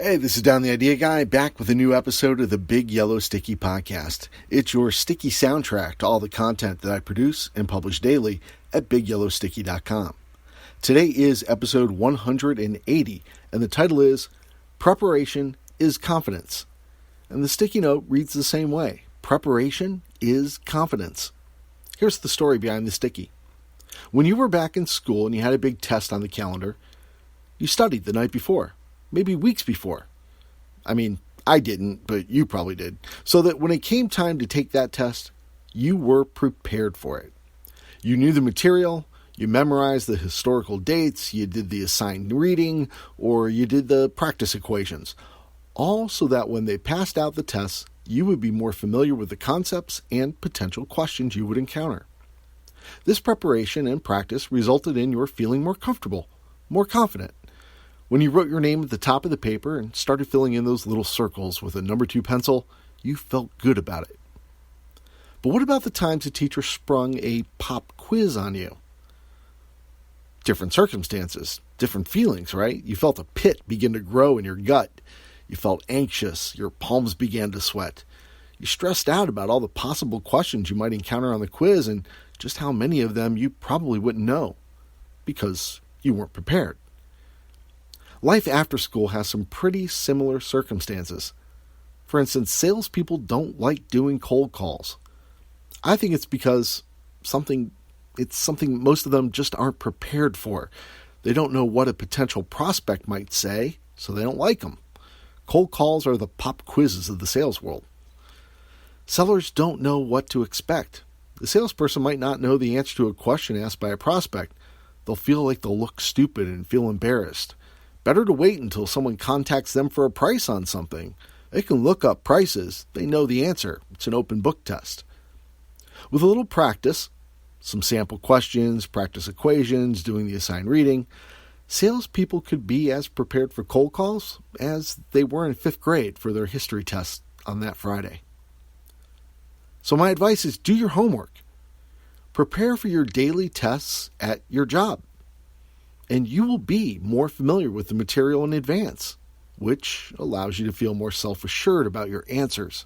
Hey, this is Don the Idea Guy, back with a new episode of the Big Yellow Sticky Podcast. It's your sticky soundtrack to all the content that I produce and publish daily at BigYellowSticky.com. Today is episode 180, and the title is Preparation is Confidence. And the sticky note reads the same way. Preparation is confidence. Here's the story behind the sticky. When you were back in school and you had a big test on the calendar, you studied the night before. Maybe weeks before. I mean, I didn't, but you probably did. So that when it came time to take that test, you were prepared for it. You knew the material, you memorized the historical dates, you did the assigned reading, or you did the practice equations. All so that when they passed out the tests, you would be more familiar with the concepts and potential questions you would encounter. This preparation and practice resulted in your feeling more comfortable, more confident. When you wrote your name at the top of the paper and started filling in those little circles with a number 2 pencil, you felt good about it. But what about the times the teacher sprung a pop quiz on you? Different circumstances, different feelings, right? You felt a pit begin to grow in your gut. You felt anxious. Your palms began to sweat. You stressed out about all the possible questions you might encounter on the quiz and just how many of them you probably wouldn't know because you weren't prepared. Life after school has some pretty similar circumstances. For instance, salespeople don't like doing cold calls. I think it's because it's something most of them just aren't prepared for. They don't know what a potential prospect might say, so they don't like them. Cold calls are the pop quizzes of the sales world. Sellers don't know what to expect. The salesperson might not know the answer to a question asked by a prospect. They'll feel like they'll look stupid and feel embarrassed. Better to wait until someone contacts them for a price on something. They can look up prices. They know the answer. It's an open book test. With a little practice, some sample questions, practice equations, doing the assigned reading, salespeople could be as prepared for cold calls as they were in 5th grade for their history test on that Friday. So my advice is do your homework. Prepare for your daily tests at your job. And you will be more familiar with the material in advance, which allows you to feel more self-assured about your answers,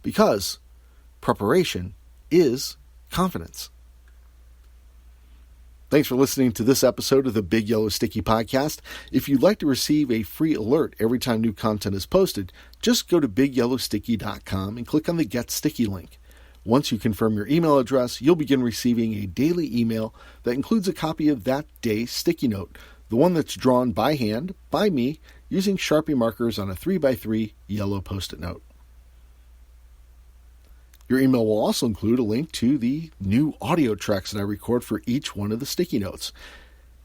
because preparation is confidence. Thanks for listening to this episode of the Big Yellow Sticky Podcast. If you'd like to receive a free alert every time new content is posted, just go to BigYellowSticky.com and click on the Get Sticky link. Once you confirm your email address, you'll begin receiving a daily email that includes a copy of that day's sticky note, the one that's drawn by hand, by me, using Sharpie markers on a 3x3 yellow Post-it note. Your email will also include a link to the new audio tracks that I record for each one of the sticky notes.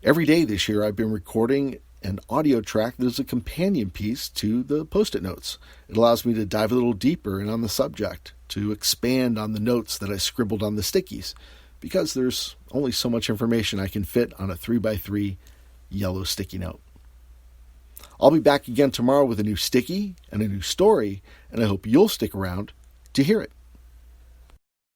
Every day this year, I've been recording an audio track that is a companion piece to the Post-it notes. It allows me to dive a little deeper in on the subject, to expand on the notes that I scribbled on the stickies, because there's only so much information I can fit on a 3x3 yellow sticky note. I'll be back again tomorrow with a new sticky and a new story, and I hope you'll stick around to hear it.